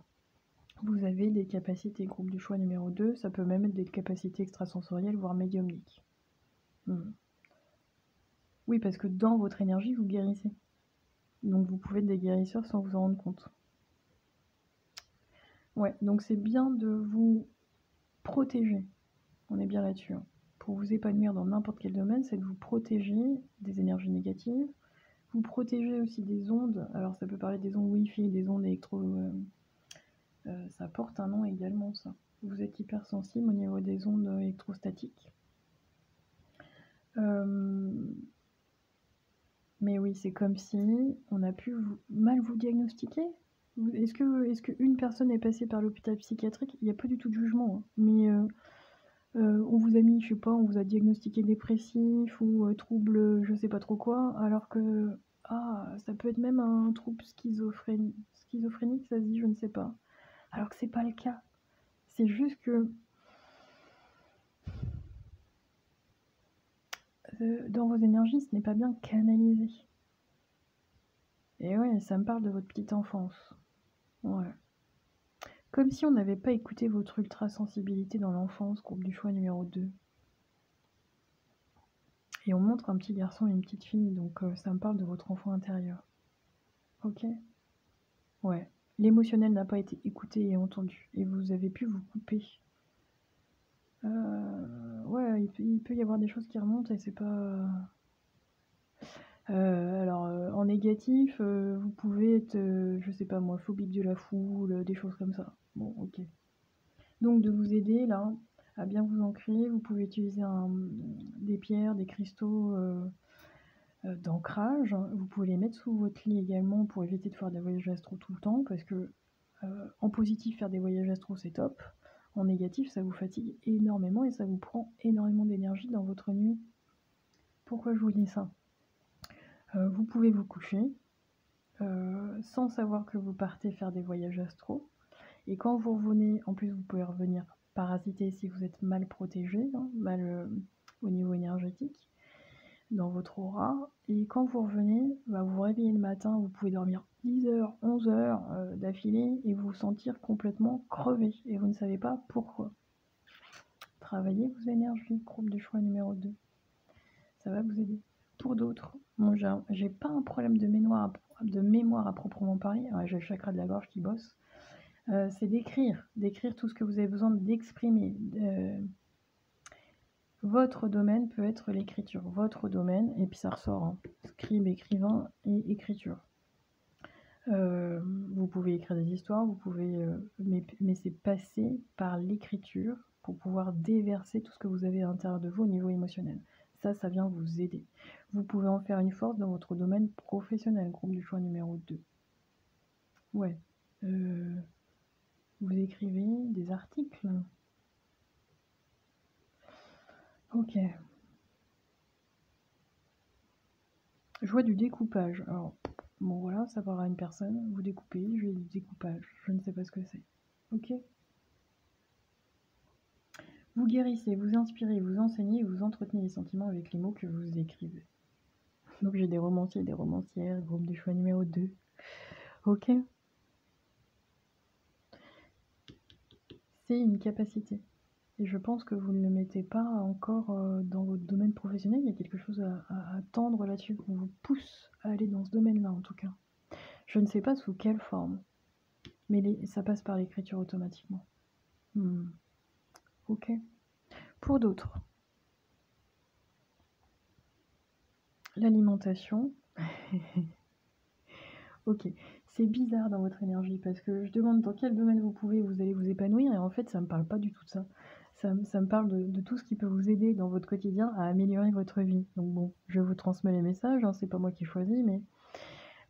Vous avez des capacités, groupe du choix numéro 2, ça peut même être des capacités extrasensorielles, voire médiumniques. Oui, parce que dans votre énergie, vous guérissez. Donc vous pouvez être des guérisseurs sans vous en rendre compte. Ouais, donc c'est bien de vous protéger. On est bien là-dessus. Hein. pour vous épanouir dans n'importe quel domaine, c'est de vous protéger des énergies négatives, vous protéger aussi des ondes. Alors ça peut parler des ondes Wi-Fi, des ondes électro... ça porte un nom également, ça. Vous êtes hypersensible au niveau des ondes électrostatiques. Mais oui, c'est comme si on a pu mal vous diagnostiquer. Est-ce que une personne est passée par l'hôpital psychiatrique? Il n'y a pas du tout de jugement, hein. Mais on vous a mis, je sais pas, on vous a diagnostiqué dépressif ou trouble je sais pas trop quoi, alors que ça peut être même un trouble schizophrénique, ça se dit, je ne sais pas. Alors que c'est pas le cas. C'est juste que dans vos énergies, ce n'est pas bien canalisé. Et ouais, ça me parle de votre petite enfance. Ouais. Comme si on n'avait pas écouté votre ultra-sensibilité dans l'enfance, groupe du choix numéro 2. Et on montre un petit garçon et une petite fille, donc ça me parle de votre enfant intérieur. Ok? Ouais. L'émotionnel n'a pas été écouté et entendu, et vous avez pu vous couper. Ouais, il peut y avoir des choses qui remontent et c'est pas... en négatif, vous pouvez être, je sais pas moi, phobique de la foule, des choses comme ça. Bon, ok. Donc de vous aider là à bien vous ancrer, vous pouvez utiliser des pierres, des cristaux d'ancrage. Vous pouvez les mettre sous votre lit également pour éviter de faire des voyages astro tout le temps, parce que en positif, faire des voyages astro c'est top. En négatif, ça vous fatigue énormément et ça vous prend énormément d'énergie dans votre nuit. Pourquoi je vous dis ça? Vous pouvez vous coucher sans savoir que vous partez faire des voyages astro. Et quand vous revenez, en plus vous pouvez revenir parasiter si vous êtes mal protégé, hein, mal au niveau énergétique, dans votre aura. Et quand vous revenez, vous vous réveillez le matin, vous pouvez dormir 10 heures, 11 heures d'affilée et vous sentir complètement crevé. Et vous ne savez pas pourquoi. Travaillez vos énergies, groupe de choix numéro 2. Ça va vous aider. Pour d'autres, moi j'ai pas un problème de mémoire à proprement parler. Ouais, j'ai le chakra de la gorge qui bosse. C'est d'écrire tout ce que vous avez besoin d'exprimer. Votre domaine peut être l'écriture, votre domaine, et puis ça ressort, hein. Scribe, écrivain et écriture. Vous pouvez écrire des histoires, vous pouvez, mais c'est passer par l'écriture pour pouvoir déverser tout ce que vous avez à l'intérieur de vous au niveau émotionnel. Ça vient vous aider. Vous pouvez en faire une force dans votre domaine professionnel, groupe du choix numéro 2. Ouais. Vous écrivez des articles. Ok. Je vois du découpage. Alors, bon voilà, ça parlera à une personne. Vous découpez, je vais du découpage. Je ne sais pas ce que c'est. Ok. Vous guérissez, vous inspirez, vous enseignez, vous entretenez les sentiments avec les mots que vous écrivez. Donc j'ai des romanciers et des romancières, groupe du choix numéro 2. Ok. C'est une capacité. Et je pense que vous ne le mettez pas encore dans votre domaine professionnel. Il y a quelque chose à tendre là-dessus, qu'on vous pousse à aller dans ce domaine-là en tout cas. Je ne sais pas sous quelle forme, mais ça passe par l'écriture automatiquement. Ok. Pour d'autres, l'alimentation. Ok, c'est bizarre dans votre énergie parce que je demande dans quel domaine vous allez vous épanouir et en fait ça me parle pas du tout de ça. Ça me parle de tout ce qui peut vous aider dans votre quotidien à améliorer votre vie. Donc bon, je vous transmets les messages, hein, c'est pas moi qui choisis, mais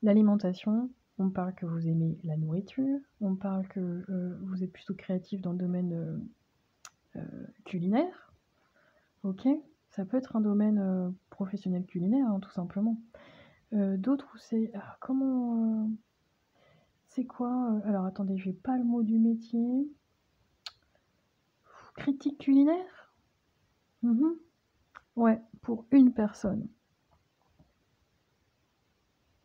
l'alimentation, on me parle que vous aimez la nourriture, on me parle que vous êtes plutôt créatif dans le domaine culinaire. Ok, ça peut être un domaine professionnel culinaire, hein, tout simplement. D'autres où c'est... comment... c'est quoi alors attendez, j'ai pas le mot du métier. Critique culinaire? Ouais, pour une personne.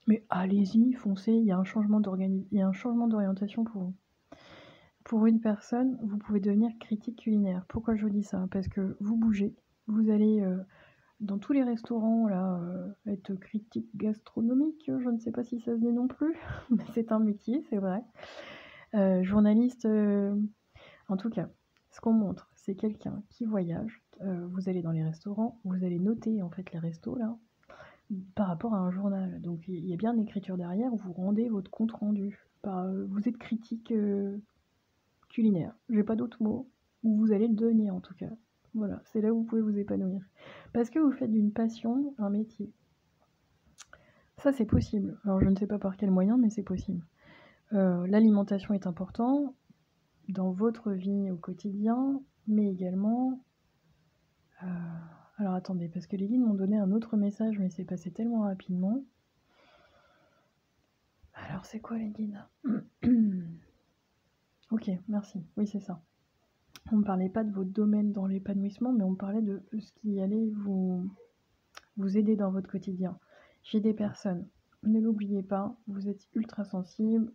Mais allez-y, foncez, il y a un changement d'orientation pour vous. Pour une personne, vous pouvez devenir critique culinaire. Pourquoi je vous dis ça? Parce que vous bougez, vous allez dans tous les restaurants là, être critique gastronomique, je ne sais pas si ça se dit non plus, mais c'est un métier, c'est vrai. Journaliste, en tout cas, ce qu'on montre, c'est quelqu'un qui voyage vous allez dans les restaurants, vous allez noter en fait les restos là, par rapport à un journal. Donc il y a bien une écriture derrière où vous rendez votre compte rendu. Vous êtes critique culinaire, j'ai pas d'autres mots, ou vous allez le devenir en tout cas. Voilà, c'est là où vous pouvez vous épanouir. Parce que vous faites d'une passion un métier. Ça c'est possible. Alors je ne sais pas par quel moyen, mais c'est possible. L'alimentation est important dans votre vie au quotidien, mais également... alors attendez, parce que les guides m'ont donné un autre message, mais c'est passé tellement rapidement. Alors c'est quoi les guides? Ok, merci. Oui, c'est ça. On ne parlait pas de votre domaine dans l'épanouissement, mais on parlait de ce qui allait vous aider dans votre quotidien. J'ai des personnes, ne l'oubliez pas, vous êtes ultra sensible,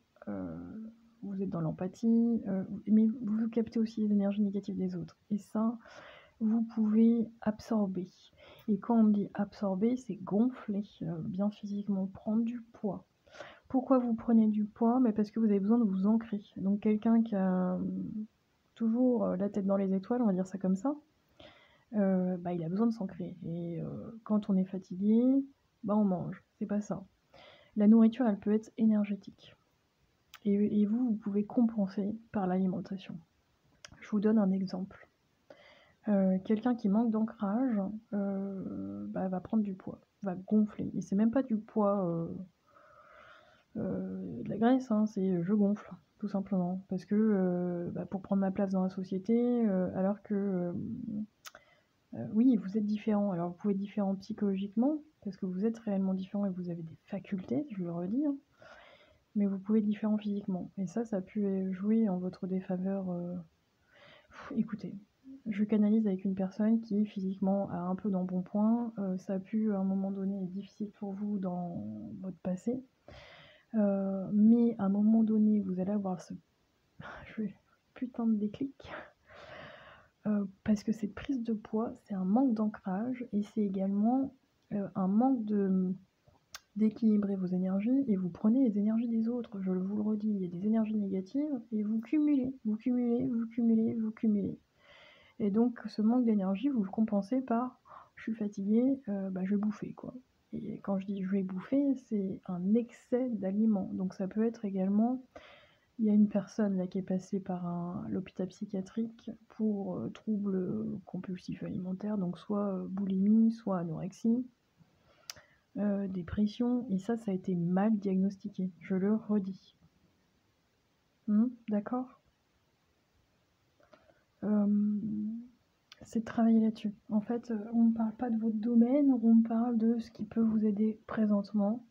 vous êtes dans l'empathie, mais vous captez aussi les énergies négatives des autres. Et ça, vous pouvez absorber. Et quand on me dit absorber, c'est gonfler, bien physiquement, prendre du poids. Pourquoi vous prenez du poids? Parce que vous avez besoin de vous ancrer. Donc quelqu'un qui a toujours la tête dans les étoiles, on va dire ça comme ça, il a besoin de s'ancrer. Et quand on est fatigué, on mange. C'est pas ça. La nourriture, elle peut être énergétique. Et vous pouvez compenser par l'alimentation. Je vous donne un exemple. Quelqu'un qui manque d'ancrage va prendre du poids, va gonfler. Et c'est même pas du poids de la graisse, hein, c'est je gonfle, tout simplement. Parce que pour prendre ma place dans la société, alors que oui, vous êtes différent. Alors vous pouvez être différent psychologiquement, parce que vous êtes réellement différent et vous avez des facultés, je le redis, hein, mais vous pouvez être différent physiquement. Et ça a pu jouer en votre défaveur. Écoutez, je canalise avec une personne qui physiquement a un peu d'embonpoint. Ça a pu à un moment donné être difficile pour vous dans votre passé. Mais à un moment donné, vous allez avoir ce putain de déclic. Parce que cette prise de poids, c'est un manque d'ancrage et c'est également un manque d'équilibrer vos énergies et vous prenez les énergies des autres. Je vous le redis, il y a des énergies négatives et vous cumulez, vous cumulez, vous cumulez, vous cumulez. Et donc ce manque d'énergie, vous le compensez par je suis fatiguée, je vais bouffer quoi. Et quand je dis je vais bouffer, c'est un excès d'aliments. Donc ça peut être également, il y a une personne là qui est passée par l'hôpital psychiatrique pour troubles compulsifs alimentaires, donc soit boulimie, soit anorexie, dépression, et ça a été mal diagnostiqué, je le redis. D'accord? C'est de travailler là-dessus. En fait, on ne parle pas de votre domaine, on parle de ce qui peut vous aider présentement.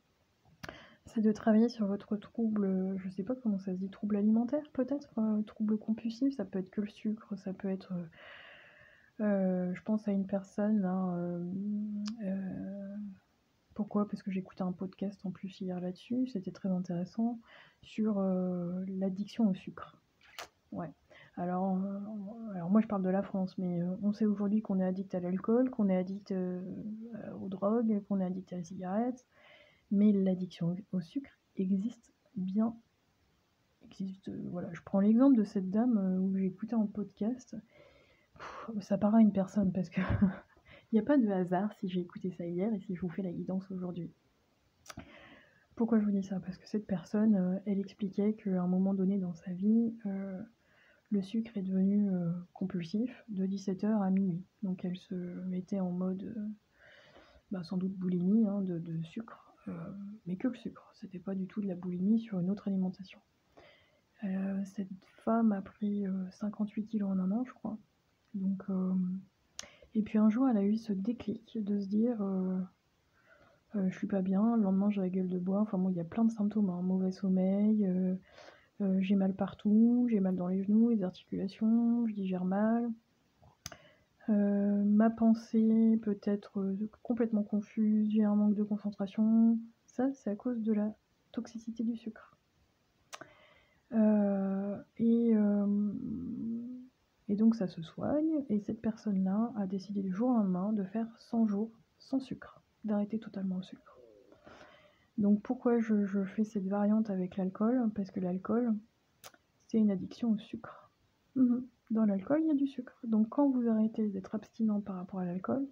C'est de travailler sur votre trouble, je sais pas comment ça se dit, trouble alimentaire peut-être, trouble compulsif, ça peut être que le sucre, ça peut être, je pense à une personne là, pourquoi? Parce que j'ai écouté un podcast en plus hier là-dessus, c'était très intéressant, sur l'addiction au sucre. Ouais. Alors moi je parle de la France, mais on sait aujourd'hui qu'on est addict à l'alcool, qu'on est addict aux drogues, qu'on est addict à la cigarette, mais l'addiction au sucre existe bien. Voilà, je prends l'exemple de cette dame où j'ai écouté un podcast. Ça paraît à une personne parce que il n'y a pas de hasard si j'ai écouté ça hier et si je vous fais la guidance aujourd'hui. Pourquoi je vous dis ça? Parce que cette personne, elle expliquait qu'à un moment donné dans sa vie, le sucre est devenu compulsif de 17h à minuit. Donc elle se mettait en mode, sans doute boulimie hein, de sucre, mais que le sucre. C'était pas du tout de la boulimie sur une autre alimentation. Cette femme a pris 58 kilos en un an, je crois. Donc, et puis un jour, elle a eu ce déclic de se dire je suis pas bien, le lendemain j'ai la gueule de bois. Enfin bon, il y a plein de symptômes, hein, mauvais sommeil, j'ai mal partout, j'ai mal dans les genoux, les articulations, je digère mal. Ma pensée peut être complètement confuse, j'ai un manque de concentration. Ça, c'est à cause de la toxicité du sucre. Et donc ça se soigne, et cette personne-là a décidé du jour au lendemain de faire 100 jours sans sucre, d'arrêter totalement le sucre. Donc pourquoi je fais cette variante avec l'alcool? Parce que l'alcool, c'est une addiction au sucre. Dans l'alcool, il y a du sucre. Donc quand vous arrêtez d'être abstinent par rapport à l'alcool,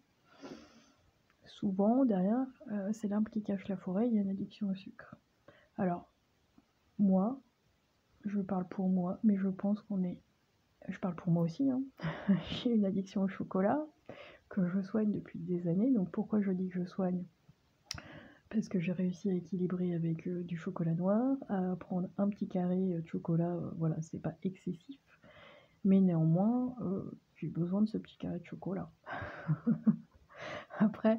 souvent derrière, c'est l'arbre qui cache la forêt, il y a une addiction au sucre. Alors, moi, je parle pour moi, mais je pense je parle pour moi aussi, hein. J'ai une addiction au chocolat que je soigne depuis des années. Donc pourquoi je dis que je soigne? Parce que j'ai réussi à équilibrer avec du chocolat noir, à prendre un petit carré de chocolat, voilà, c'est pas excessif. Mais néanmoins, j'ai besoin de ce petit carré de chocolat. Après,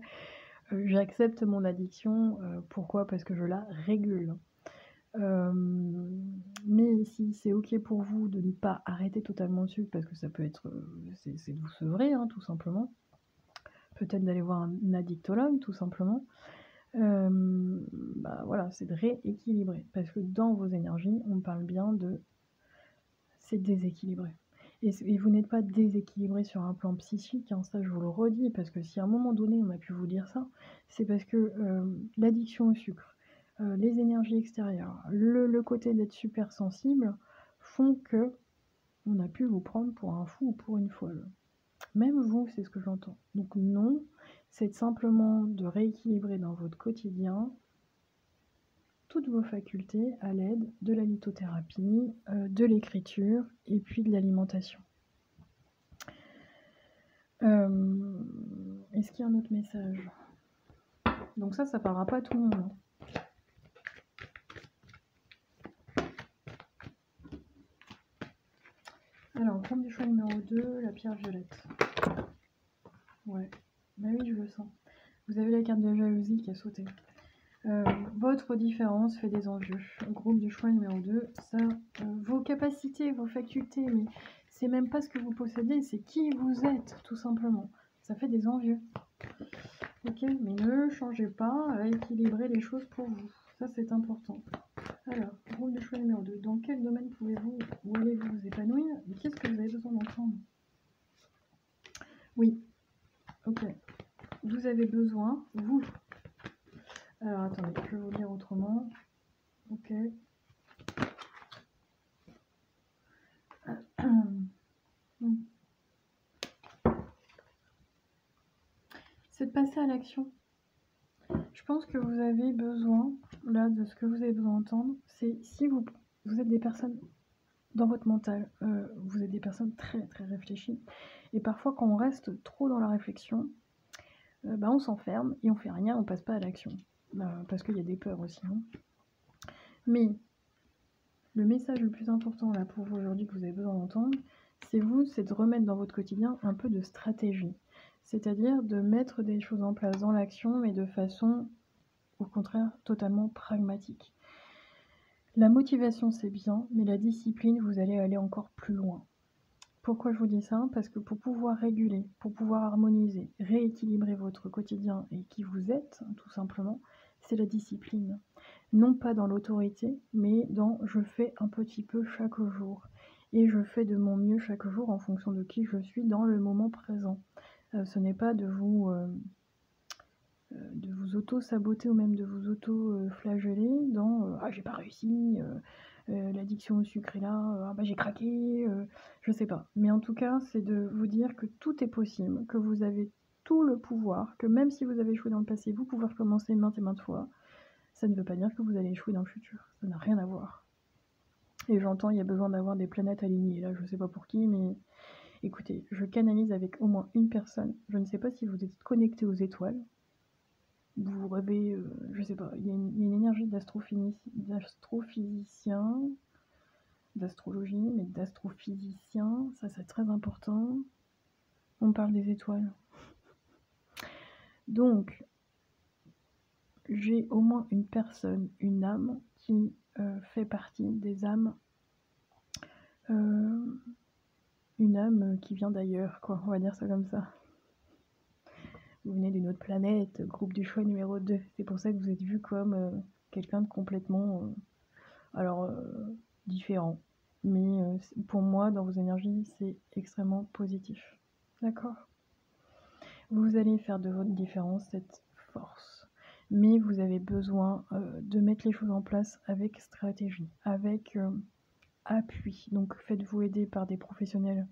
j'accepte mon addiction, pourquoi? Parce que je la régule. Mais si c'est OK pour vous de ne pas arrêter totalement le sucre, parce que ça peut être, c'est de vous sevrer, hein, tout simplement. Peut-être d'aller voir un addictologue, tout simplement. Bah voilà, c'est de rééquilibrer. Parce que dans vos énergies, on parle bien de... c'est déséquilibré. Et vous n'êtes pas déséquilibré sur un plan psychique, hein, ça je vous le redis, parce que si à un moment donné on a pu vous dire ça, c'est parce que l'addiction au sucre, les énergies extérieures, le côté d'être super sensible font que on a pu vous prendre pour un fou ou pour une folle. Même vous, c'est ce que j'entends. Donc non, c'est simplement de rééquilibrer dans votre quotidien toutes vos facultés à l'aide de la lithothérapie, de l'écriture et puis de l'alimentation. Est-ce qu'il y a un autre message? Donc ça parlera pas à tout le monde, hein. Alors, femme du choix numéro 2, la pierre violette. Ouais, bah oui, je le sens. Vous avez la carte de jalousie qui a sauté. Votre différence fait des envieux. Groupe du choix numéro 2, ça, vos capacités, vos facultés, mais c'est même pas ce que vous possédez, c'est qui vous êtes, tout simplement. Ça fait des envieux. Ok, mais ne changez pas à équilibrer les choses pour vous. Ça, c'est important. Alors, groupe de choix numéro 2. Dans quel domaine pouvez-vous ou allez-vous vous épanouir? Et qu'est-ce que vous avez besoin d'entendre? Oui, ok. Vous avez besoin, vous. Alors, attendez, je vais vous lire autrement. Ok. C'est de passer à l'action. Je pense que vous avez besoin, là, de ce que vous avez besoin d'entendre, c'est si vous êtes des personnes dans votre mental, vous êtes des personnes très très réfléchies, et parfois quand on reste trop dans la réflexion, bah, on s'enferme et on fait rien, on passe pas à l'action, parce qu'il y a des peurs aussi, hein. Mais le message le plus important là pour vous aujourd'hui que vous avez besoin d'entendre, c'est de remettre dans votre quotidien un peu de stratégie, c'est-à-dire de mettre des choses en place dans l'action, mais de façon au contraire totalement pragmatique. La motivation c'est bien, mais la discipline, vous allez aller encore plus loin. Pourquoi je vous dis ça? Parce que pour pouvoir réguler, pour pouvoir harmoniser, rééquilibrer votre quotidien et qui vous êtes, tout simplement, c'est la discipline. Non pas dans l'autorité, mais dans je fais un petit peu chaque jour. Et je fais de mon mieux chaque jour en fonction de qui je suis dans le moment présent. Ce n'est pas de vous auto-saboter ou même de vous auto-flageller dans ah j'ai pas réussi, l'addiction au sucre est là, ah bah j'ai craqué, je sais pas. Mais en tout cas, c'est de vous dire que tout est possible, que vous avez tout le pouvoir, que même si vous avez échoué dans le passé, vous pouvez recommencer maintes et maintes fois. Ça ne veut pas dire que vous allez échouer dans le futur, ça n'a rien à voir. Et j'entends, il y a besoin d'avoir des planètes alignées, là je sais pas pour qui, mais écoutez, je canalise avec au moins une personne, je ne sais pas si vous êtes connecté aux étoiles, vous rêvez, je sais pas, il y a une énergie d'astrophysicien, d'astrologie, mais d'astrophysicien, ça c'est très important. On parle des étoiles. Donc, j'ai au moins une personne, une âme, qui fait partie des âmes, une âme qui vient d'ailleurs, quoi, on va dire ça comme ça. Vous venez d'une autre planète, groupe du choix numéro 2. C'est pour ça que vous êtes vu comme quelqu'un de complètement différent. Mais pour moi, dans vos énergies, c'est extrêmement positif. D'accord? Vous allez faire de votre différence cette force. Mais vous avez besoin de mettre les choses en place avec stratégie, avec appui. Donc faites-vous aider par des professionnels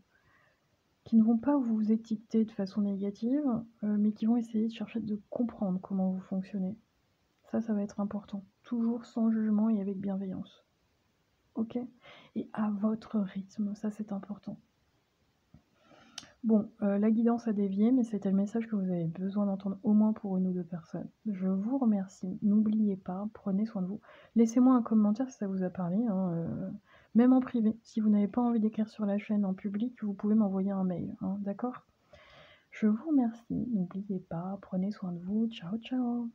qui ne vont pas vous étiqueter de façon négative, mais qui vont essayer de chercher de comprendre comment vous fonctionnez. Ça va être important. Toujours sans jugement et avec bienveillance. OK? Et à votre rythme, ça c'est important. Bon, la guidance a dévié, mais c'était le message que vous avez besoin d'entendre au moins pour 1 ou 2 personnes. Je vous remercie. N'oubliez pas, prenez soin de vous. Laissez-moi un commentaire si ça vous a parlé, hein, même en privé. Si vous n'avez pas envie d'écrire sur la chaîne en public, vous pouvez m'envoyer un mail, hein, d'accord? Je vous remercie. N'oubliez pas, prenez soin de vous. Ciao, ciao.